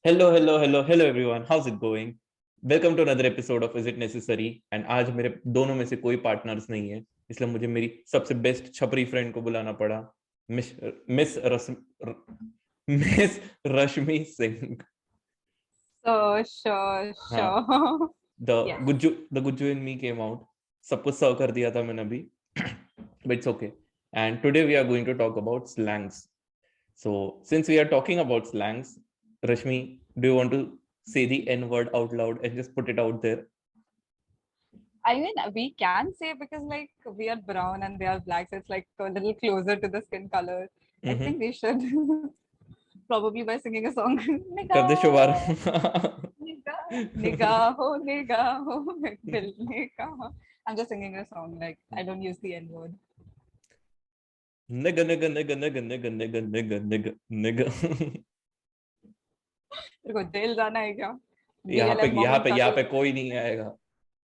Hello everyone. How's it going? Welcome to another episode of Is It Necessary? And आज मेरे दोनों में से कोई पार्टनर्स नहीं है, इसलिए मुझे मेरी सबसे बेस्ट छपरी फ्रेंड को बुलाना पड़ा, मिस मिस रस मिस रश्मि सिंह. Sure. हाँ, Yes. the Gujju in me came out. सब कुछ सर्व कर दिया था मैंने अभी, but it's okay. And today we are going to talk about slangs. So since we are talking about slangs, Rashmi, do you want to say the N word out loud and just put it out there? I mean, we can say because like we are brown and they are black, so it's like a little closer to the skin color. I think we should probably by singing a song. कर दे शुभारंभ. Nigaho, dil ne kaha. I'm just singing a song. Like I don't use the N word. Nigga, nigga, nigga, nigga, nigga, nigga, nigga, nigga, nigga. तेरे को jail जाना है क्या? यहाँ पे कोई नहीं आएगा.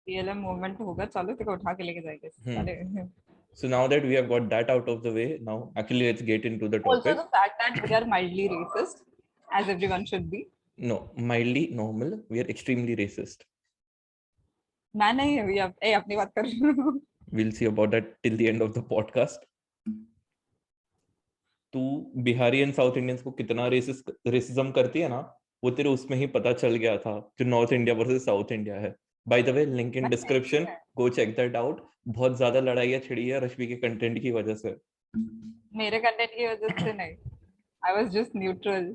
BLM movement होगा, चलो तेरे को उठा के लेके जाएंगे. So now that we have got that out of the way, now actually let's get into the topic. Also the fact that we are mildly racist, as everyone should be. No, mildly normal. We are extremely racist. मैं नहीं है भैया, अपनी बात कर रही हूँ. We'll see about that till the end of the podcast. तू बिहारी एंड साउथ इंडियंस को कितना रेसिज्म करती है ना, वो तेरे उसमें ही पता चल गया था जो north India versus south India है. By the way, link in description, go check that out. बहुत ज्यादा लड़ाइयां छिड़ी है रश्मि के कंटेंट की वजह से. मेरे कंटेंट की वजह से नहीं. I was just neutral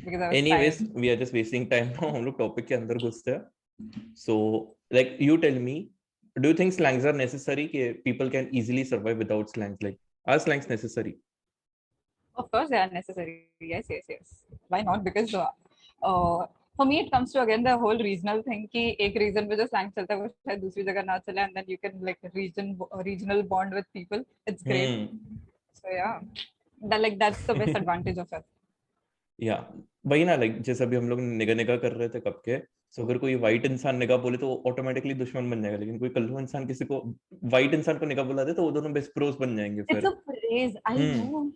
because I was Anyways, tired. we are just wasting time now. हम लोग टॉपिक के अंदर घुसते हैं. So, like, you tell me, do you think slangs are necessary? That people can easily survive without slangs? Like, are slangs necessary? Of course, they are necessary. Yes. Why not? Because for me, it comes to again the whole regional thing. कि एक region में जो slang चलता है वो शायद दूसरी जगह ना चले, and then you can like regional bond with people. It's great. So yeah, that's the best advantage of it. Yeah, वही ना, like जैसे अभी हम लोग निगा कर रहे थे कब के. So अगर कोई white इंसान निगा बोले तो ऑटोमेटिकली दुश्मन बन जाएगा, लेकिन कोई कल्लू इंसान किसी को white इंसान को निगा बुला दे तो वो दोनों बेस्ट प्रोस बन जाएंगे फिर. It's a phrase. I know.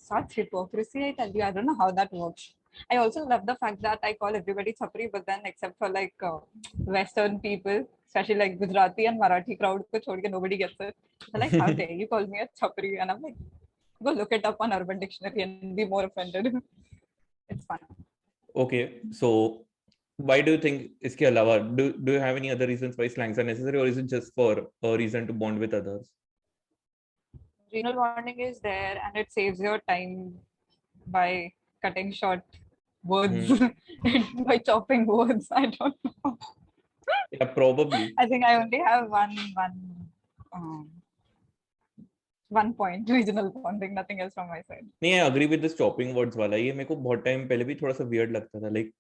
Such hypocrisy, I tell you. I don't know how that works. I also love the fact that I call everybody chapri, but then except for like Western people, especially like Gujarati and Marathi crowd, ko chhod ke nobody gets it. They're like, how dare you call me a chapri? And I'm like, go look it up on Urban Dictionary and be more offended. It's fun. Okay, so why do you think iske alawa, do you have any other reasons why slangs are necessary, or is it just for a reason to bond with others? Regional bonding is there, and it saves your time by cutting short words by chopping words. I don't know. Yeah, probably. I think I only have one point, regional bonding, nothing else from my side. नहीं, I agree with this chopping words वाला. ये मेरे को बहुत time पहले भी थोड़ा सा weird लगता था. Like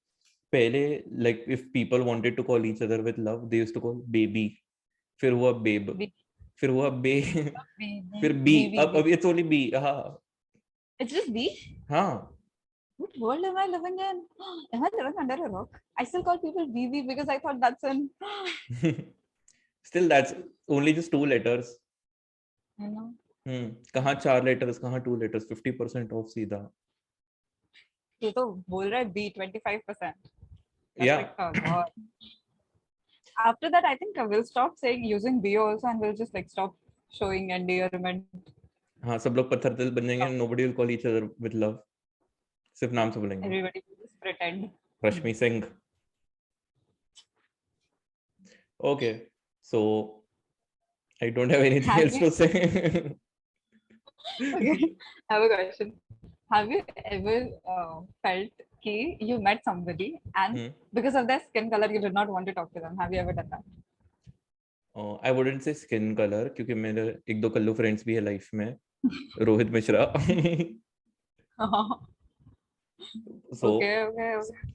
पहले, like if people wanted to call each other with love, they used to call baby, फिर हुआ babe, फिर हुआ बे, फिर बी, अब it's only B. हाँ, it's just B. हाँ. What world am I living in? Am I living under a rock? I still call people BB because I thought that's an Still, that's only just 2 letters. I know. कहाँ 4 letters, कहाँ 2 letters, 50% off सीधा. ये तो बोल रहा है B 25%. Yeah. Like, oh God. After that, I think we'll stop saying using B also, and we'll just like stop showing endearment. हाँ, सब लोग पत्थर दिल बन जाएंगे. Nobody will call each other with love. सिर्फ नाम से बोलेंगे. Everybody will just pretend. Rashmi Singh. Okay, so I don't have anything else to say. Okay, I have a question. Have you ever felt that you met somebody and because of their skin color you did not want to talk to them? Have you ever done that? I wouldn't say skin color, क्योंकि मेरे एक दो Kullu friends भी है life में. Rohit Mishra. So okay.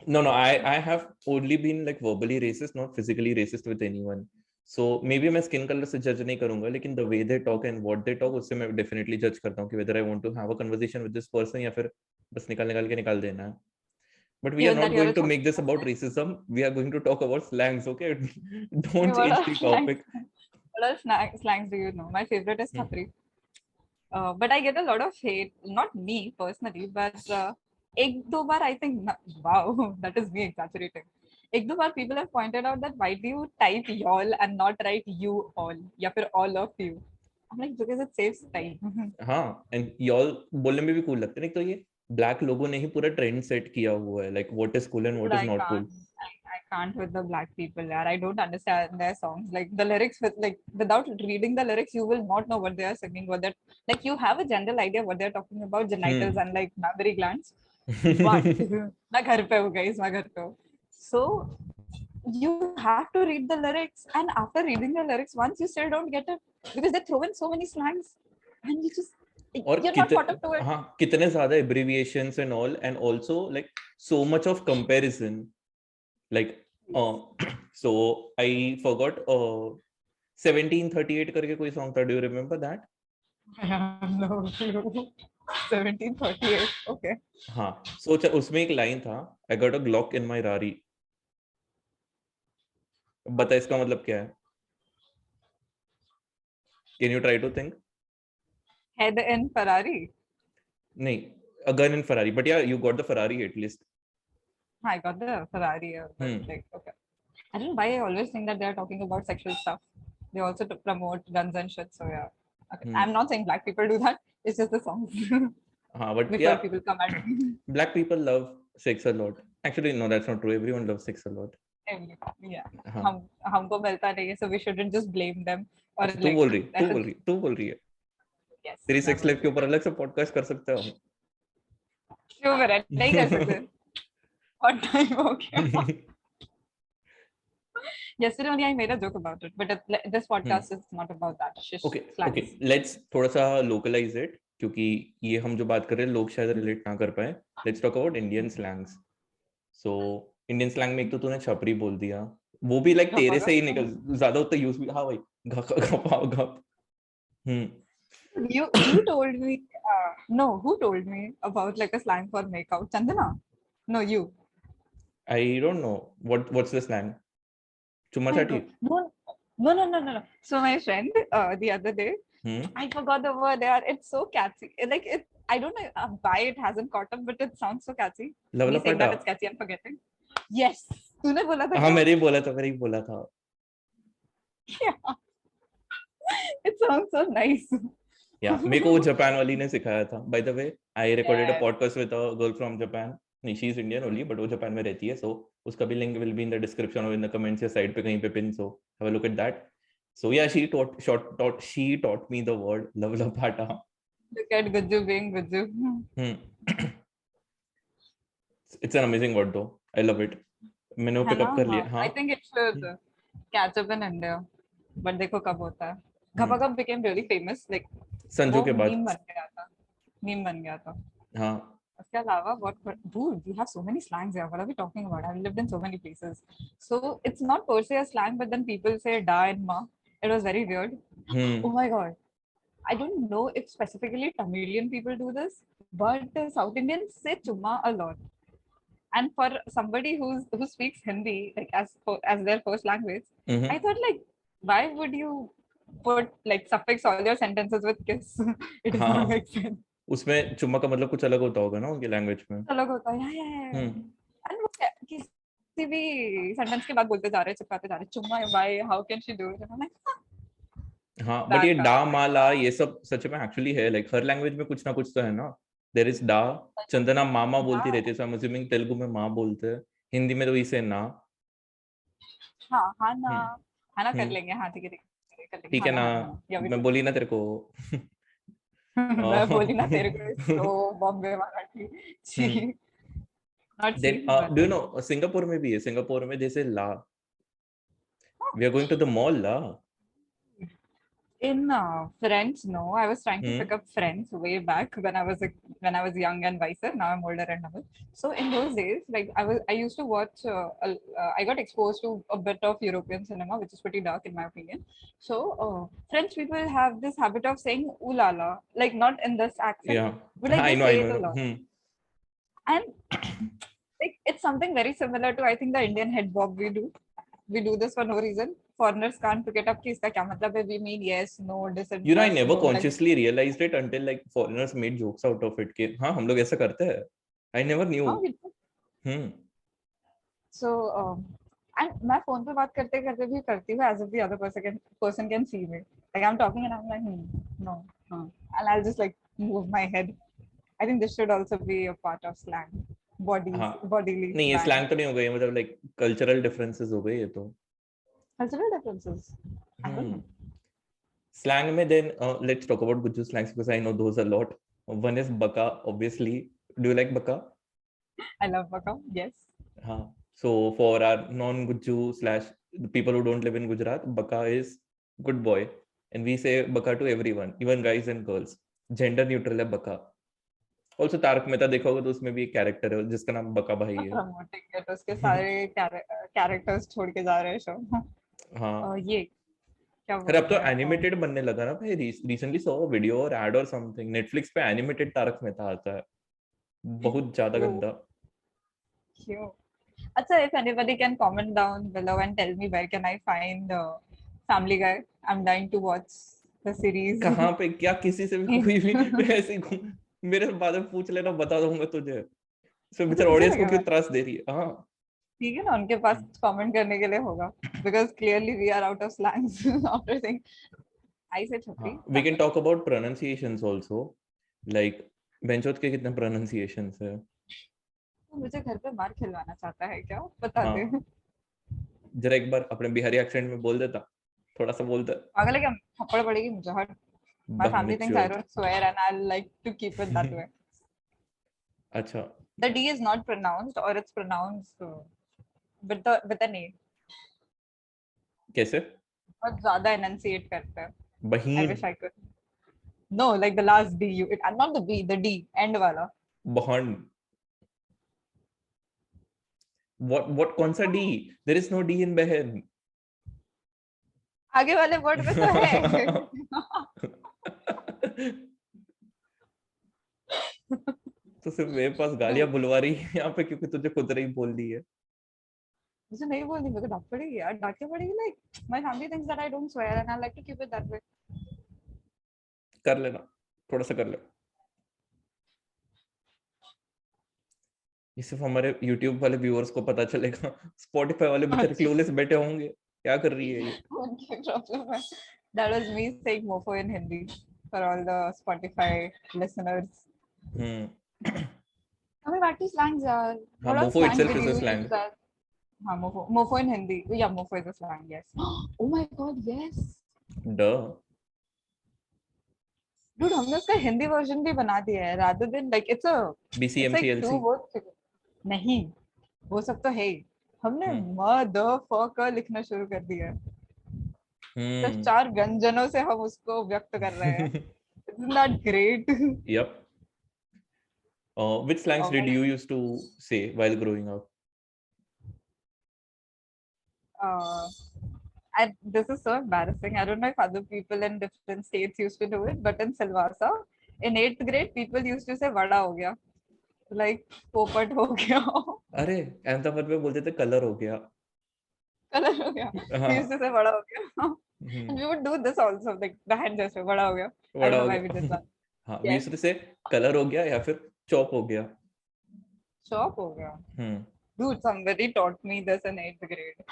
No, I have only been like verbally racist, not physically racist with anyone. So maybe मैं skin color से judge नहीं करूँगा, लेकिन the way they talk and what they talk, उससे मैं definitely judge करता हूँ कि whether I want to have a conversation with this person या फिर बस निकाल देना है. But we are not going to make this about racism. We are going to talk about slangs, okay? Don't change the topic. What else slangs do you know? My favorite is Khatri. But I get a lot of hate, not me personally, but एक दो बार I think, wow, that is me exaggerating. एक दो बार people have pointed out that why do you type y'all and not write you all या फिर all of you. I'm like because it saves time. हाँ, and y'all बोलने में भी cool लगता है। नहीं तो ये ब्लैक लोगों ने ही पूरा ट्रेंड सेट किया हुआ है, like what is cool and Dude, what is not cool. I can't with the black people there. I don't understand their songs. Like the lyrics with like without reading the lyrics, you will not know what they are singing. What that like you have a general idea what they're talking about, genitals and like mammary glands. But मैं घर पे हूँ guys, मैं घर पे हूँ. So you have to read the lyrics, and after reading the lyrics, once you still don't get it because they throw in so many slangs, and you just और you're not caught up to it. हाँ, कितने ज्यादा abbreviations and all, and also like so much of comparison, like so I forgot 1738 करके कोई song था, do you remember that? I have no clue. 1738. Okay. हाँ, so उसमें एक line था, I got a Glock in my Rari. बता इसका मतलब क्या है? Can you try to think? Head in Ferrari. नहीं, a gun in Ferrari, but yeah, you got the Ferrari at least. I got the Ferrari. But like, okay. I don't know why I always think that they're talking about sexual stuff. They also promote guns and shit. So yeah. Okay. I'm not saying black people do that. It's just the songs. But Before yeah, people come at me. black people love sex a lot. Actually, no, that's not true. Everyone loves sex a lot. Yeah. हमको मिलता नहीं है, so we shouldn't just blame them. Or अच्छा, तू like, बोल रही है। yes. तेरी मैं सेक्स बोल लाइफ के रही हूँ. ऊपर अलग से पॉडकास्ट कर सकते हो हम। क्यों मेरा नहीं कर सकते? What time हो गया? Yesterday only I made a joke about it, but this podcast is not about that. It's just slangs. Let's थोड़ा सा localize it, क्योंकि ये हम जो बात कर रहे हैं लोग शायद रिलेट ना कर पाए। Let's talk about Indian slangs. So Indian slang में एक तो तूने छपरी बोल दिया, वो भी लाइक तेरे से ही निकल, ज्यादा उतना यूज भी। हाँ भाई, घप। You told me no, who told me about like a slang for make out? Chandana? No, you. I don't know what's the slang. Chumma chatti? No. So my friend the other day, I forgot the word there. It's so catchy. Like it, I don't know why it hasn't caught up, but it sounds so catchy. Me saying that it's catchy and forgetting. Yes. तूने बोला था क्या? हाँ, मैंने ही बोला था। Yeah. It sounds so nice. Yeah, मेरे को वो जापान वाली ने सिखाया था। By the way, I recorded a podcast with a girl from Japan. नहीं, she is Indian only, but वो जापान में रहती है, so उसका भी link will be in the description or in the comments या side पे कहीं पे pin, so have a look at that. So yeah, she taught me the word lavlapata. Look at Gujju being Gujju. It's an amazing word though. I love it. मैंने वो pick up कर लिया। हाँ. I think it should catch up in India, but देखो कब होता है. Gapagap became really famous, like Sanju के बाद meme बन गया था. हाँ. उसके अलावा dude, we have so many slangs here. What are we talking about? I've lived in so many places, so it's not per se a slang, but then people say da and ma. It was very weird. Oh my god, I don't know if specifically Tamilian people do this, but South Indians say chumma a lot. And for somebody who speaks Hindi like as their first language, I thought like, why would you put like suffix all your sentences with kiss? It does not make sense. उसमें चुम्मा का मतलब कुछ अलग होता होगा ना उनके लैंग्वेज में? अलग होता है, या and वो किसी भी सेंटेंस के बाद बोलते जा रहे, चिपकाते जा रहे, चुम्मा, why, how can she do it? And I'm like, हाँ, बट ये डा माला ये सब सच में एक्चुअली है, लाइक हर लैंग्वेज में कुछ ना कुछ तो है ना। देयर इज डा, चंदना मामा बोलती रहती है, सो आई एम अज्यूमिंग तेलुगु में माँ बोलते हैं, हिंदी में तो इसे ना। हाँ ना कर लेंगे, हाँ ठीक है ठीक है ना, मैं बोली ना तेरे को। मैं बोली ना तेरे को, तो बॉम्बे मराठी छी। Then do you know Singapore में भी है, सिंगापुर में जैसे lah, we are going to the mall lah. In French, no. I was trying to pick up French way back when I was young and wiser. Now I'm older and dumber. So in those days, like I used to watch. I got exposed to a bit of European cinema, which is pretty dark in my opinion. So French people have this habit of saying "ooh la la," like not in this accent, but like they say it a lot. And like it's something very similar to I think the Indian head bob we do. We do this for no reason. Foreigners can't pick it up कि इसका क्या मतलब है. We mean yes, no, disinterest. You know, I never consciously realized it until like foreigners made jokes out of it कि हाँ हम लोग ऐसा करते हैं. I never knew. हाँ Hmm. so and मैं फोन पे बात करते करते भी करती हूँ as if the other person can see me, like I'm talking and I'm like no and I'll just like move my head. I think this should also be a part of slang, हाँ bodily नहीं ये slang. Slang तो नहीं हो गई मतलब like cultural differences हो गए ये तो. Cultural differences, I don't know. Slang में then let's talk about Guju slangs because I know those a lot. One is baka, obviously. Do you like baka? I love baka, yes. हाँ. So for our non-Guju slash the people who don't live in Gujarat, baka is good boy, and we say baka to everyone, even guys and girls. Gender neutral है baka. Also Tarak Mehta देखा होगा तो उसमें भी एक character है जिसका नाम बका भाई है. प्रमोटिंग it, उसके सारे कैरेक्टर्स छोड़ के जा रहे हैं शो. हाँ. ये क्या अरे अब बोलते तो हैं एनिमेटेड बनने लगा ना भाई. रिसेंटली सॉ वीडियो और एड और समथिंग नेटफ्लिक्स पे एनिमेटेड तारक मेहता आता है. बहुत ज्यादा गंदा. क्यों? अच्छा, if anybody can comment down below and tell me where can I find Family Guy, I'm dying to watch the series. कहाँ पे क्या किसी से भी कोई भी ऐसे मेरे बाद में पूछ लेना बता दूंगा तुझे. इसमें बेचारा पूछे ऑडियंस को लगे क्यों मैं, त्रास दे रही है. हाँ ठीक है ना, उनके पास कमेंट करने के लिए होगा because clearly we are out of slangs after saying I say हाँ. छपरी. We can talk about pronunciations also like बेंचोत के कितने प्रोनाउंसिएशंस है. मुझे घर पे मार खिलवाना चाहता है क्या, बता दे. हाँ जरा एक बार अपने बिहारी एक्सेंट में बोल देता. थोड़ा सा बोलता. पागल है क्या, थप्पड़ पड़ेगी मुझे, हट. My family thinks I बहनचोद. don't swear and I like to keep it that way. अच्छा The D is not pronounced or it's pronounced with an A. कैसे. बहुत ज्यादा enunciate करते हैं. I बहीन. wish I could. No, like the last D, and not the B, the D, end वाला. बहन. What कौन सा D? There is no D in बहन. आगे वाले वर्ड में तो है. तो सिर्फ मेरे पास गालियां बुलवा रही है यहाँ पे क्योंकि तुझे खुद नहीं बोल दी है. मुझे नहीं बोलनी, मुझे डांट पड़ेगी यार, डांट के पड़ेगी. Like my family thinks that I don't swear and I like to keep it that way. कर लेना थोड़ा सा कर ले. ये सिर्फ हमारे YouTube वाले व्यूअर्स को पता चलेगा. Spotify वाले बेचारे क्लूलेस बैठे होंगे क्या कर रही है ये. उनकी प्रॉब्लम है. That was me saying mofo in Hindi for all the Spotify listeners. Coming back to slangs, yaar. हाँ What all मोफो slangs itself did is a you slang. use that? हाँ, mofo. Mofo in Hindi. Yeah, mofo is a slang, yes. Oh my god, yes. Duh. Dude, हमने उसका Hindi version भी बना दिया है. Rather than like it's like two BCMCLC. words. नहीं, वो सब तो है ही. हमने motherfucker लिखना शुरू कर दिया है. सिर्फ 4 व्यंजनों से हम उसको व्यक्त कर रहे हैं. Isn't that great? Yep. Which slangs did you used to say while growing up? This is so embarrassing. I don't know if other people in different states used to do it, but in Silvassa, in 8th grade, people used to say "vada ho gaya," like "popat ho gaya." अरे अहमदाबाद में बोलते थे colour हो गया. Color ho gaya. We used to say "vada ho gaya," and we would do this also, like the hand gesture, "vada ho gaya." I बड़ा don't know हो why we गया. did that. हाँ we used to say colour हो गया या फिर chop हो गया. Chop ho gaya. Dude, somebody taught me this in 8th grade.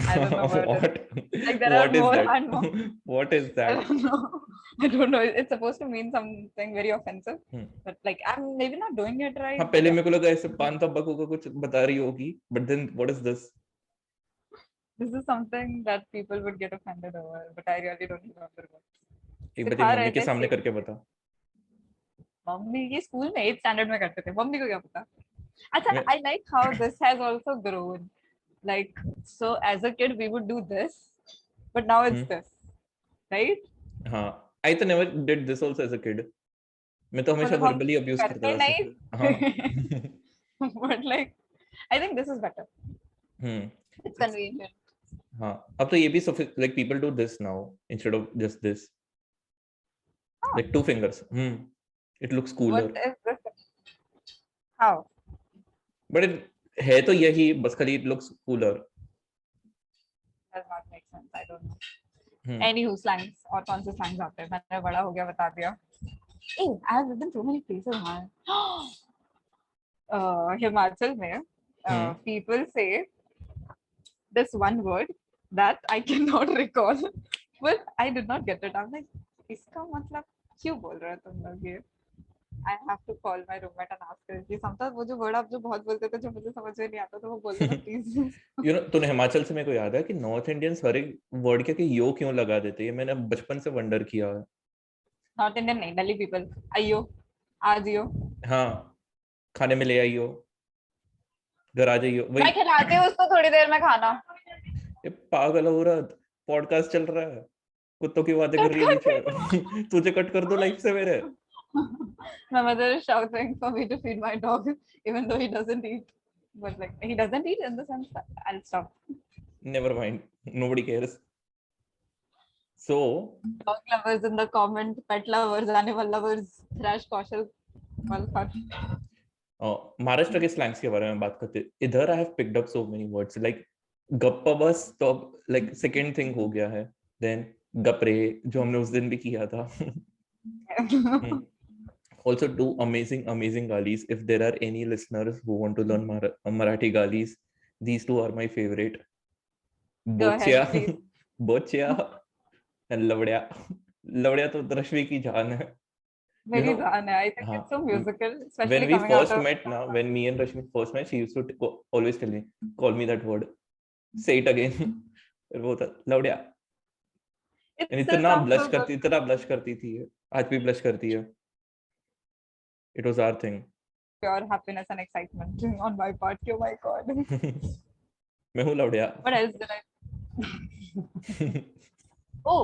I don't know what What? like there What are is more that? and more. What is I that? don't know. I don't know. It's supposed to mean something very offensive, but like I'm maybe not doing it right. हाँ पहले मेरे को लगा ऐसे पान तंबाकू का कुछ बता रही होगी, but then what is this? This is something that people would get offended over, but I really don't remember what. एक बार सिखा मम्मी रहे के थे सामने सेम. करके बता. मम्मी की स्कूल में 8th स्टैंडर्ड में करते थे, मम्मी को क्या पता. अच्छा, मैं- I like how this has also grown. Like so, as a kid we would do this, but now it's this, right? हाँ I तो never did this also as a kid. मैं तो हमेशा मतलब हम verbally abuse करता करते था नहीं, सिर्फ. हाँ. but like I think this is better. It's convenient. हाँ अब तो ये भी like people do this now instead of just this. Like 2 fingers. It looks cooler. What is this? How? But it है तो यही बस खाली it looks cooler. Does not make sense. I don't know. Anywho, slangs और कौन से slangs आते हैं? मैंने बड़ा हो गया बता दिया. Hey, I have lived in so many places, man. Himachal mein, people say this one word that I cannot recall, but I did not get it. I'm like, इसका मतलब क्यों बोल रहे हो तुम लोग ये? I have to call my roommate and ask her कि sometimes वो जो word आप जो बहुत बोलते थे जो मुझे समझ में नहीं आता तो वो बोल देना please. यू नो तूने हिमाचल से मेरे को याद है कि नॉर्थ इंडियंस हर एक वर्ड के यो क्यों लगा देते हैं, मैंने बचपन से वंडर किया है. North Indian नहीं, Delhi people. आइयो, आज यो. हाँ, खाने में ले आइयो, घर आ जाइयो. मैं वही खिलाती हूँ उसको थोड़ी देर में खाना. ये पागल औरत, पॉडकास्ट चल रहा है, कुत्तों की बातें कर रही है बीच में. तुझे कट कर दो लाइफ से मेरे. My mother is shouting for me to feed my dog, even though he doesn't eat. But like he doesn't eat in the sense that I'll stop. Never mind, nobody cares. So Dog lovers in the comment, pet lovers, animal lovers, thrash Kaushal Malkan. Maharashtra के slangs के बारे में बात करते हैं. इधर I have picked up so many words like गप्पा बस तो लाइक सेकंड थिंग हो गया है. देन गपरे जो हमने उस दिन भी किया था. Also two amazing galis. If there are any listeners who want to learn Marathi galis, these two are my favorite. Bochya, bochya and lavdya. Lavdya to Rashmi की जान है. Very जान है. I think it's so musical, especially when we coming first out of... met now, when me and Rashmi first met, she used to always tell me, call me that word, say it again. वो था lavdya. इतना blush करती थी, आज भी blush करती है. It was our thing. Pure happiness and excitement on my part. Oh my god. मैं हूँ lavdya. What else did I... Oh,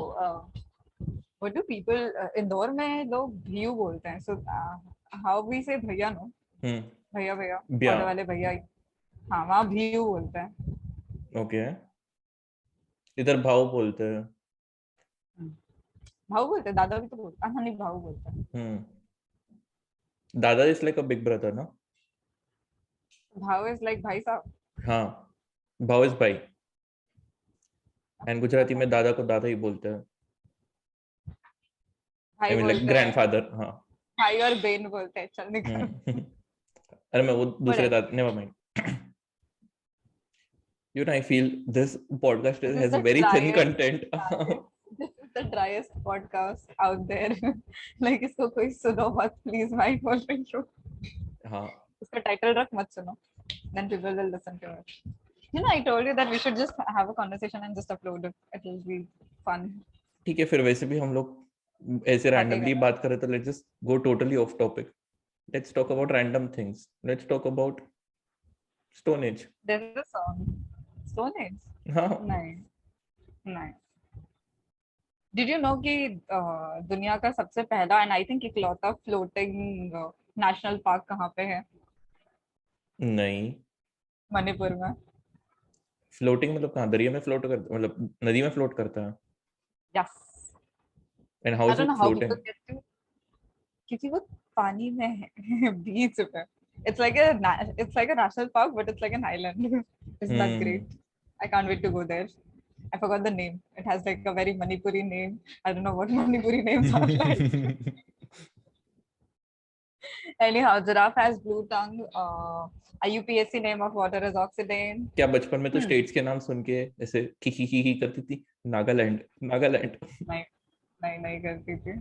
what do people Indore में लोग भीयू बोलते हैं. So how we say भैया no? भैया भैया ऑटो वाले भैया. हाँ, वहाँ भीयू बोलते हैं. ओके. इधर भाव बोलते हैं. भाव बोलते हैं. दादा भी तो बोलते हैं. हाँ, नहीं, भाव बोलते हैं. दादा is like a big brother, no? भाव is like भाई साहब. हाँ, भाव is भाई. एंड गुजराती में दादा को दादा ही बोलते हैं. भाई I mean like grandfather. हाँ, भाई और बहन बोलते हैं. चल निकल. अरे मैं वो दूसरे दादा. Never mind. You know, I feel this podcast has very thin content. This is the driest podcast out there. Like इसको कोई सुनो मत please. My boyfriend show. हाँ. इसका title रख मत सुनो. Then people will listen to it. You know, I told you that we should just have a conversation and just upload it. It will be fun. ठीक है, फिर वैसे भी हम लोग ऐसे randomly बात करें तो let's just go totally off topic. Let's talk about random things. Let's talk about Stone Age. There's a song. Stone Age? हाँ. नहीं. Did you know कि दुनिया का सबसे पहला and I think इकलौता floating national park कहाँ पे है? नहीं. मणिपुर में. फ्लोटिंग मतलब कहाँ? दरिया में फ्लोट करता, मतलब नदी में फ्लोट करता है. Yes. And how is it floating? क्योंकि वो पानी में है. बीच पे. It's like a national park, but it's like an island. Isn't that great? I can't wait to go there. I forgot the name. It has like a very Manipuri name. I don't know what Manipuri names are like. Anyhow, giraffe has blue tongue. IUPAC name of water is oxidane. क्या बचपन में तो states के नाम सुन के ऐसे की करती थी? नागालैंड. नहीं करती थी.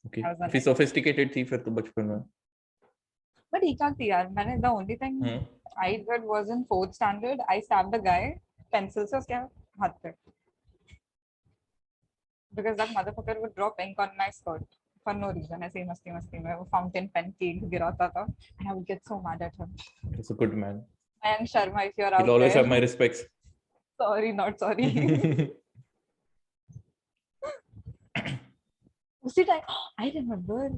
Okay. फिर sophisticated थी फिर तो बचपन में. But he can't see यार. मैंने the only thing I did was in 4th standard. I stabbed a guy pencil से उसके हाथ पे. Because that motherfucker would drop ink on my skirt for no reason. ऐसे ही मस्ती में वो fountain pen की ink गिराता था. And I would get so mad at him. He's a good man. Mayank Sharma, if you're out there. He'll always have my respects. Sorry, not sorry. उसी time I remember,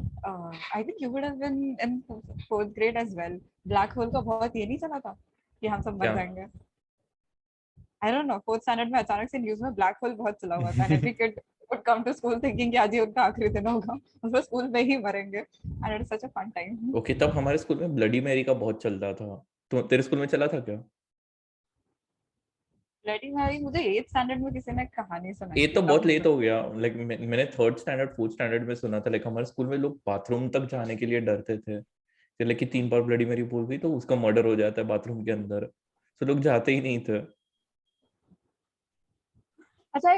I think you would have been in 4th grade as well. Black hole का बहुत ये नहीं चला था कि हम सब मर जाएंगे. I don't know. 4th standard में अचानक से न्यूज़ में black hole बहुत चला हुआ था. And every kid would come to school thinking कि आज ही उनका आखिरी दिन होगा. उस स्कूल में ही मरेंगे. And it was such a fun time. Okay, तब हमारे स्कूल में ब्लडी मैरी का बहुत चलता था. तो तेरे स्कूल में चला था क्या? ब्लडी मैरी मुझे 8th स्टैंडर्ड में किसी ने कहानी सुनाई ये थी तो तब बहुत मुझे लेट हो गया, लाइक मैंने 3rd स्टैंडर्ड 4th स्टैंडर्ड में सुना था। लाइक हमारे स्कूल में लोग बाथरूम तक जाने के लिए डरते थे, लेकिन 3 बार ब्लडी मैरी बोल गई तो उसका मर्डर हो जाता है बाथरूम के अंदर, तो लोग जाते ही नहीं थे। Achha,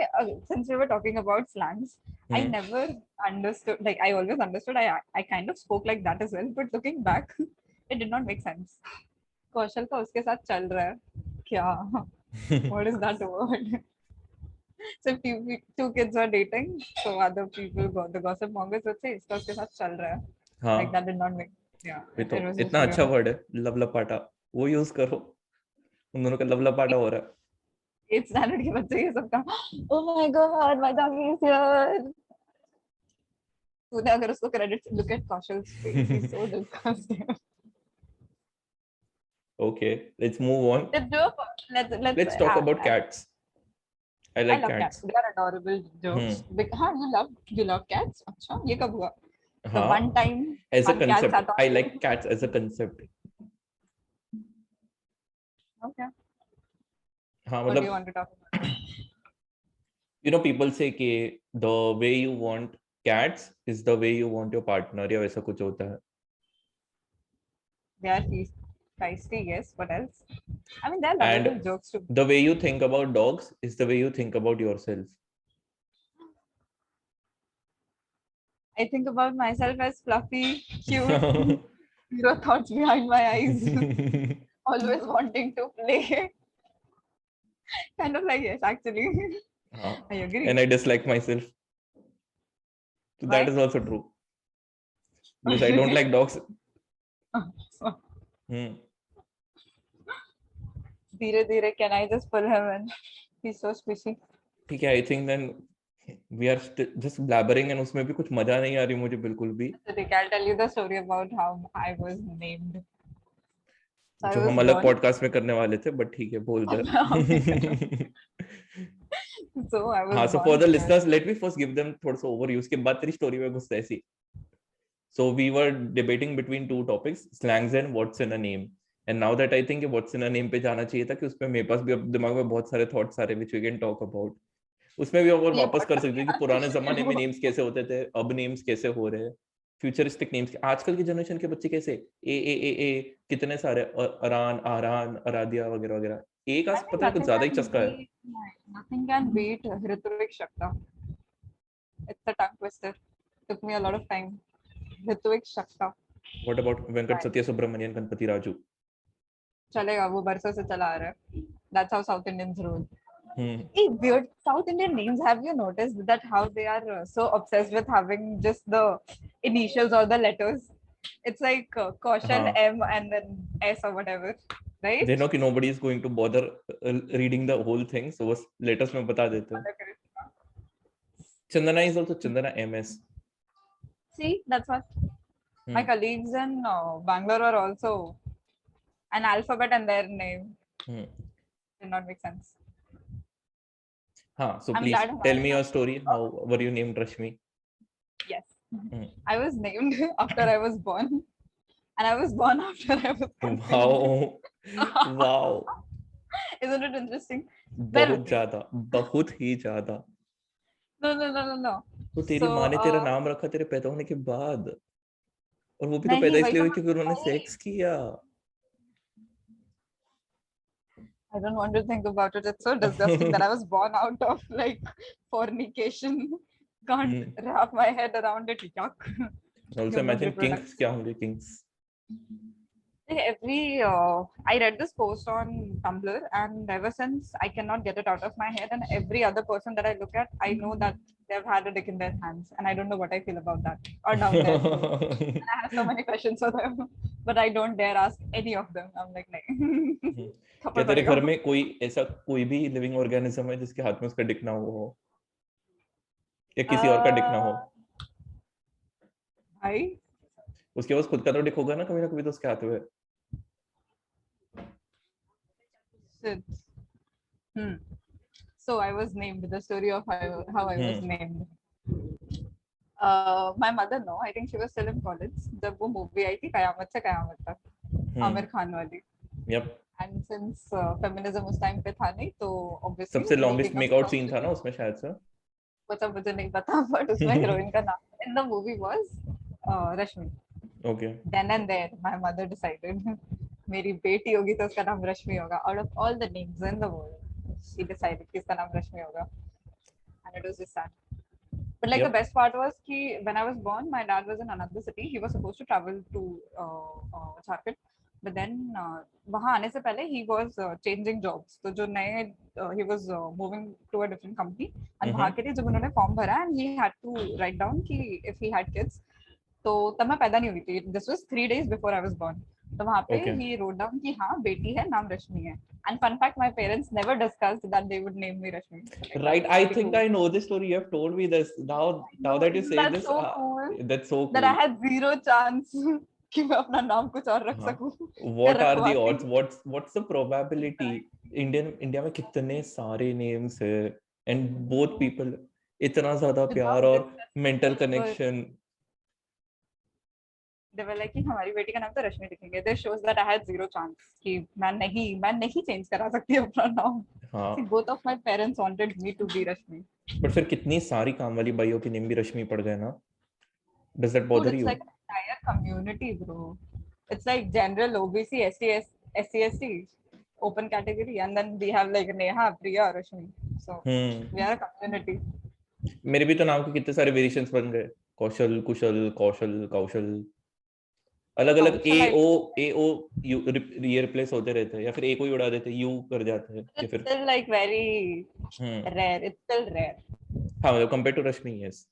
since we were talking about slangs, I hmm never understood, like I always understood, I kind of spoke like that as well, but looking back, it did not make sense. कौशल का उसके साथ चल रहा है क्या? What is that word? So two kids were dating, so other people got the gossip mongers would say इसका उसके साथ चल रहा है. Like हाँ, that did not make, yeah, ये तो it was just इतना very अच्छा वर्ड है लवलपाटा, वो यूज करो, उन दोनों का लवलपाटा हो रहा है। 8th standard के बच्चे ये सब का oh my god my dog is here. तूने अगर उसको credit look at Kaushal's face, he's so disgusting. Okay, let's move on. Let's Let's talk about cats. I I like love cats. cats. They are adorable jokes. हाँ, you love cats? अच्छा, ये कब हुआ? The हाँ, one time as a one cat concept sat on I you. like cats as a concept. Okay. हाँ What do you मतलब want to talk about? you know people say कि the way you want cats is the way you want your partner, या वैसा कुछ होता है। They are feisty, yes. What else? I mean, they are lovable And jokes too. the way you think about dogs is the way you think about yourself. I think about myself as fluffy, cute, zero thoughts behind my eyes, always wanting to play. Kind of like yes, actually. I agree. And I dislike myself. So that Why? is also true. Because I don't like dogs. धीरे धीरे, can I just pull him in? He's so squishy. ठीक है, I think then we are just blabbering and उसमें भी कुछ मजा नहीं आ रही मुझे बिल्कुल भी। I'll tell you the story about how I was named. So जो हम अलग पॉडकास्ट में करने वाले थे, बट ठीक है बोल दे। So I was हाँ, so for born the here. listeners, let me first give them थोड़ा सा overview, उसके बाद तेरी स्टोरी में घुसते ऐसी। So we were debating between two topics, slangs and what's in a name. And now that I think what's in a name पे जाना चाहिए था, कि उसमें मेरे पास भी अब दिमाग में बहुत सारे थॉट्स आ रहे which we can talk about. उसमें भी और वापस कर सकते हैं कि पुराने जमाने में नेम्स कैसे होते थे, अब नेम्स कैसे हो रहे हैं, फ्यूचरिस्टिक नेम्स। आजकल की जनरेशन के बच्चे कैसे ए कितने सारे अरान, आरान, अरादिया वगैरह वगैरह। ए का पता है कुछ ज्यादा ही चस्का है। Nothing can beat Ritvik Shakta. It's a tongue twister. Took me a lot of time. Ritvik Shakta. What about Venkat सत्य सुब्रमण्यन, गणपति राजू? चलेगा, वो बरसों से चला आ रहा है. That's how South Indians rule. Hey, weird South Indian names. Have you noticed that how they are so obsessed with having just the initials or the letters? It's like Kaushal M and then S or whatever, right? They know कि nobody is going to bother reading the whole thing, so बस letters में बता देते हैं. Chandana is also Chandana MS. See, that's what my colleagues in Bangalore are also an alphabet and their name. Did not make sense. So please tell me your story. How were you named Rashmi? Yes. I was named after I was born. And I was born after I was born. Wow. Isn't it interesting? बहुत ही ज्यादा. No. तो तेरी माँ ने तेरा नाम रखा तेरे पैदा होने के बाद, और वो भी तो पैदा इसलिए हुई क्योंकि उन्होंने सेक्स किया. I don't want to think about it. It's so disgusting that I was born out of like fornication. Can't wrap my head around it. Yuck. Also imagine kinks. क्या होंगे kinks? I read this post on Tumblr, and ever since I cannot get it out of my head. And every other person that I look at, I know that they've had a dick in their hands, and I don't know what I feel about that or down there. And I have so many questions for them, but I don't dare ask any of them. I'm like, नहीं. क्या तेरे घर में कोई ऐसा कोई भी living organism है जिसके हाथ में उसका डिक ना हो, या किसी और का डिक ना हो? भाई उसके पास खुद का तो डिक होगा ना कभी तो उसके हाथ में. So I was named. The story of how I was named. My mother, no, I think she was still in college जब वो movie आई थी कयामत से कयामत तक, आमिर खान वाली. Yep. And since feminism उस time पे था नहीं, तो obviously सबसे we longest become make out strong scene था ना women. उसमें शायद से. वो सब मुझे नहीं पता, but उसमें heroine का नाम in the movie was Rashmi. Okay. Then and there, my mother decided मेरी बेटी होगी तो उसका नाम रश्मि होगा. Out of all the names in the world, she decided कि इसका नाम रश्मि होगा. And it was just sad. But like the Yep. best part was कि when I was born, my dad was in another city. He was supposed to travel to Jharkhand. But then वहाँ आने से पहले he was changing jobs. तो जो नए he was moving to a different company. And वहाँ के लिए जब उन्होंने फॉर्म भरा and he had to write down कि if he had kids. तो तब मैं पैदा नहीं हुई थी. This was 3 days before I was born. तो वहाँ पे Okay. he wrote down कि हाँ बेटी है, नाम रश्मि है. And fun fact, my parents never discussed that they would name me Rashmi. Like, Right. that was I pretty think cool. I know this story. You have told me this. Now that you say That's this, so cool. that's so That I cool. had zero chance कि मैं अपना नाम कुछ और रख हाँ. सकूं. What are the रखवाती. odds? What's the probability? India में कितने सारे names है, and both people इतना ज़्यादा प्यार Without और discussing, mental they were connection. like कि हमारी बेटी का नाम तो रश्मि लिखेंगे. This shows that I had zero chance कि मैं नहीं change करा सकती अपना नाम. हाँ. See, both of my parents wanted me to be Rashmi. But फिर कितनी सारी काम वाली बाइयों के नेम भी रश्मि पड़ गए ना? Does that Dude, bother it's you? like an entire community, bro. It's like general OBC, SC, open category, and then we have like Neha, Priya, Rashmi. So we are a community. मेरे भी तो नाम के कितने सारे variations बन गए. कौशल, कुशल, कौशल, कौशल. अलग अलग ए ओ ये रिप्लेस होते रहते हैं, या फिर ए को ही उड़ा देते हैं, यू कर जाते हैं, या It's फिर still like very rare. It's still rare. हाँ मतलब compare to Rashmi. Yes.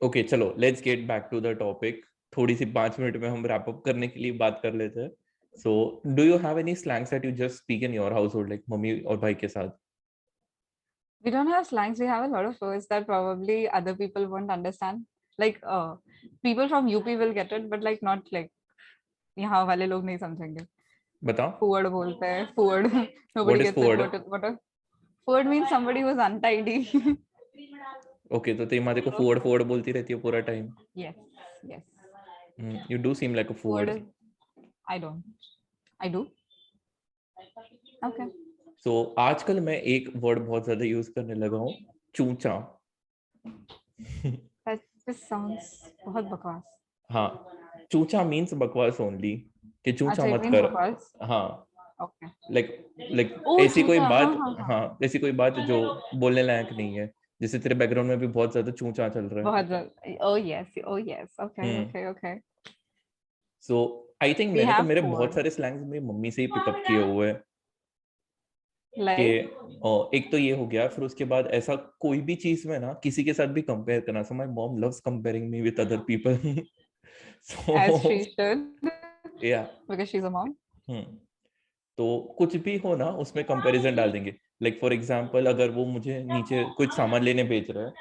Okay चलो let's get back to the topic. थोड़ी सी 5 मिनट में हम रैप अप करने के लिए बात कर लेते हैं. So do you have any slangs that you just speak in your house hold, like mummy और भाई के साथ? We don't have slangs. We have a lot of words that probably other people won't understand. Like people from UP will get it, but like not like यहाँ वाले लोग नहीं समझेंगे. बताओ. Forward बोलते हैं. Forward. Nobody What is gets it. forward? Forward means somebody who's untidy. Okay तो तेरी माँ को forward forward बोलती रहती है पूरा time. Yes. Yes. You do seem like a forward. I don't. I do. Okay. So आजकल मैं एक वर्ड बहुत ज्यादा यूज करने लगा हूँ, चूचा. That just sounds बहुत बकवास. हाँ, चूचा means बकवास only, कि चूचा मत कर. हाँ. Okay. like ऐसी कोई बात. हाँ ऐसी कोई बात जो बोलने लायक नहीं है. जैसे तेरे बैकग्राउंड में भी बहुत ज्यादा चूचा चल रहा है. बहुत. Oh yes. Okay. So I think मैंने तो मेरे बहुत सारे स्लैंग्स मेरी मम्मी से ही पिकअप किए हुए हैं. कि एक तो ये हो गया, फिर उसके बाद ऐसा कोई भी चीज में ना किसी के साथ भी कंपेयर करना. So my mom loves comparing me with other people. So as she should. Yeah. Because she's a mom. तो कुछ भी हो ना उसमें कंपैरिजन डाल देंगे. लाइक फॉर एग्जांपल अगर वो मुझे नीचे कुछ सामान लेने भेज रहा है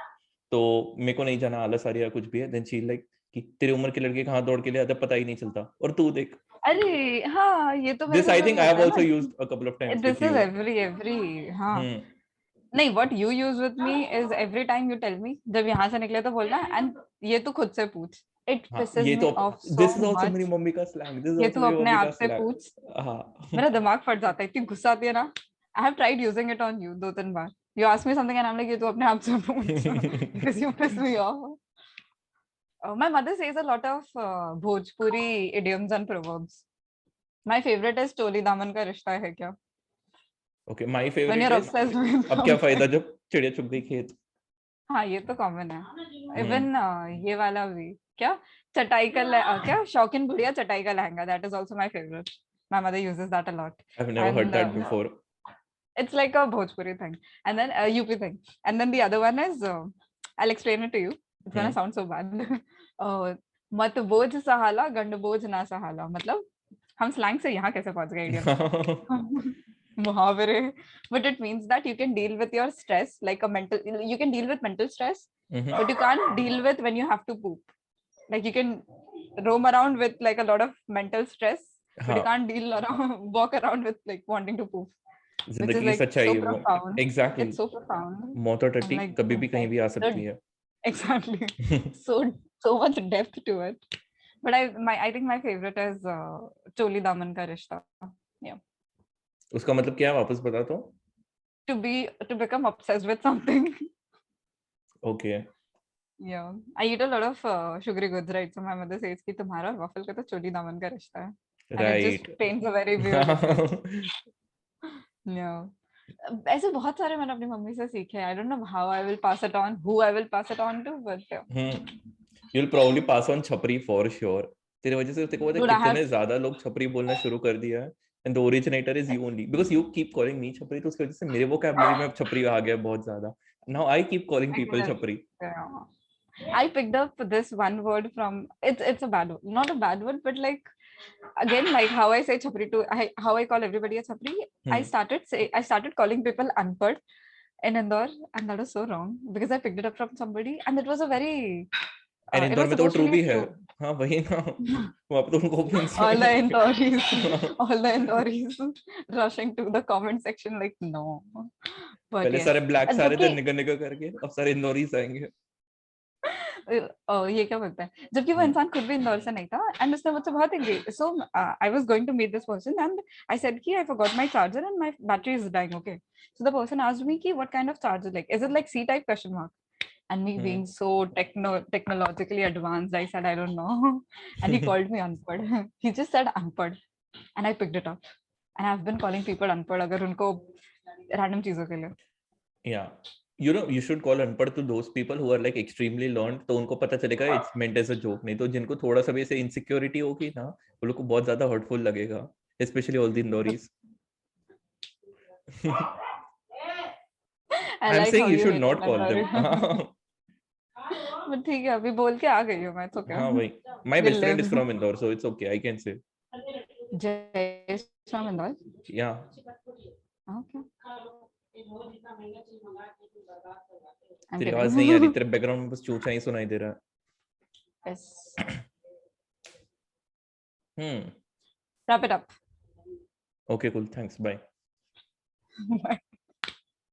तो मेरे को नहीं जाना, आलस आ रहा है कुछ भी है, देन शी लाइक कि तेरी उम्र के लड़के कहाँ दौड़ के ले आते पता ही नहीं चलता, और तू देख. अरे हाँ ये तो मेरे This I think I have also used a couple of times This with is you. every हाँ. नहीं, what you use with me is every time you tell me जब यहाँ से निकले तो बोलना, and ये तू खुद से पूछ. It pisses me off so This is also much. मेरी मम्मी का slang. This is ये also तू मेरी अपने मम्मी आप का से slang. पूछ. हाँ. मेरा दिमाग फट जाता है, इतनी गुस्सा आती है ना. I have tried using it on you 2-3 bar. You ask me something and I'm like ये तू अपने आप से पूछ. Because you piss me off. My mother says a lot of Bhojpuri idioms and proverbs. My favorite is टोली दामन का रिश्ता है क्या. Okay, my favorite When you're is obsessed with अब क्या फायदा जब चिड़िया चुग गई खेत. हाँ ये तो कॉमन है. इवन ये वाला भी क्या, चटाई का क्या, शौकीन बुढ़िया चटाई का lehenga. That is also my favorite. My mother uses that a lot. I've never heard that before. It's like a Bhojpuri thing, and then UP thing, and then the other one is I'll explain it to you. It's gonna sound so bad. मत बोझ सहाला गंड बोझ ना सहाला. मतलब हम slang से यहाँ कैसे पहुंच गए इडियम. मुहावरे. But it means that you can deal with your stress like you can deal with mental stress, but you can't deal with when you have to poop. Like you can roam around with like a lot of mental stress, but you can't walk around with like wanting to poop. जिंदगी की सच्चाई है वो. Exactly. It's so profound. मौत और टट्टी कभी भी कहीं भी आ सकती है. Exactly. So much depth to it. But I think my favorite is Choli Daman Ka Rishta. Yeah. उसका मतलब क्या है वापस बता तो? To become obsessed with something. Okay. Yeah. I eat a lot of sugary goods, right? So my mother says कि तुम्हारा और waffle का तो Choli Daman का रिश्ता है. And it just Right. paints a very weird image. Yeah. ऐसे बहुत सारे मैंने अपनी मम्मी से सीखे. I don't know how I will pass it on, who I will pass it on to, but You'll probably pass on छपरी for sure. तेरे वजह से तेरे को पता है dude, I कितने have ज्यादा लोग छपरी बोलना शुरू कर दिया है. And the originator is you only because you keep calling me छपरी, तो उसकी वजह से मेरे vocabulary में अब छपरी आ गया बहुत ज्यादा. Now I keep calling people छपरी. yeah. I picked up this one word from it's a bad word, not a bad word, but like again, like how I say chapri to how I call everybody a chapri. I started calling people unpad in Indore, and that was so wrong because I picked it up from somebody, and it was a very And it Indore was में तो supposed to true be भी है. true. हाँ वही ना. वहाँ पे तो उनको all the inspire. Indoris, all the Indoris rushing to the comment section like no. But पहले yes, सारे ब्लैक्स आ रहे थे जबकि निकल निकल करके, अब सारे इंदौरीज आएंगे. ये क्या बोलते हैं, जबकि वो इंसान खुद भी इंदौर से नहीं था एंड उसने मुझसे बहुत engage. So I was going to meet this person and I said कि I forgot my charger and my battery is dying. Okay, so the person asked me कि what kind of charger, like is it like C type question mark. And me being so technologically advanced, I said I don't know. And he called me unpad. He just said unpad, and I picked it up. And I've been calling people unpad अगर उनको random चीजों के लिए. Yeah. You know, you should call unpad to those people who are like extremely learned, तो उनको पता चलेगा it's meant as a joke. नहीं तो जिनको थोड़ा सा भी ऐसे insecurity होगी ना, वो लोग को बहुत ज्यादा hurtful लगेगा, especially all the Indoris. I I'm like saying how you you should hate not on call them. Indore. But ठीक है, अभी बोल के आ गई हूँ मैं, तो क्या. हाँ भाई. My We'll best friend is live. from Indore, so it's okay. I can say. Jay is from Indore. Yeah. Okay. I'm तेरी kidding. आवाज नहीं आ रही, तेरे बैकग्राउंड में बस चूचा ही सुनाई दे रहा है. Yes. Wrap it up. Okay, cool. Thanks. Bye. Bye.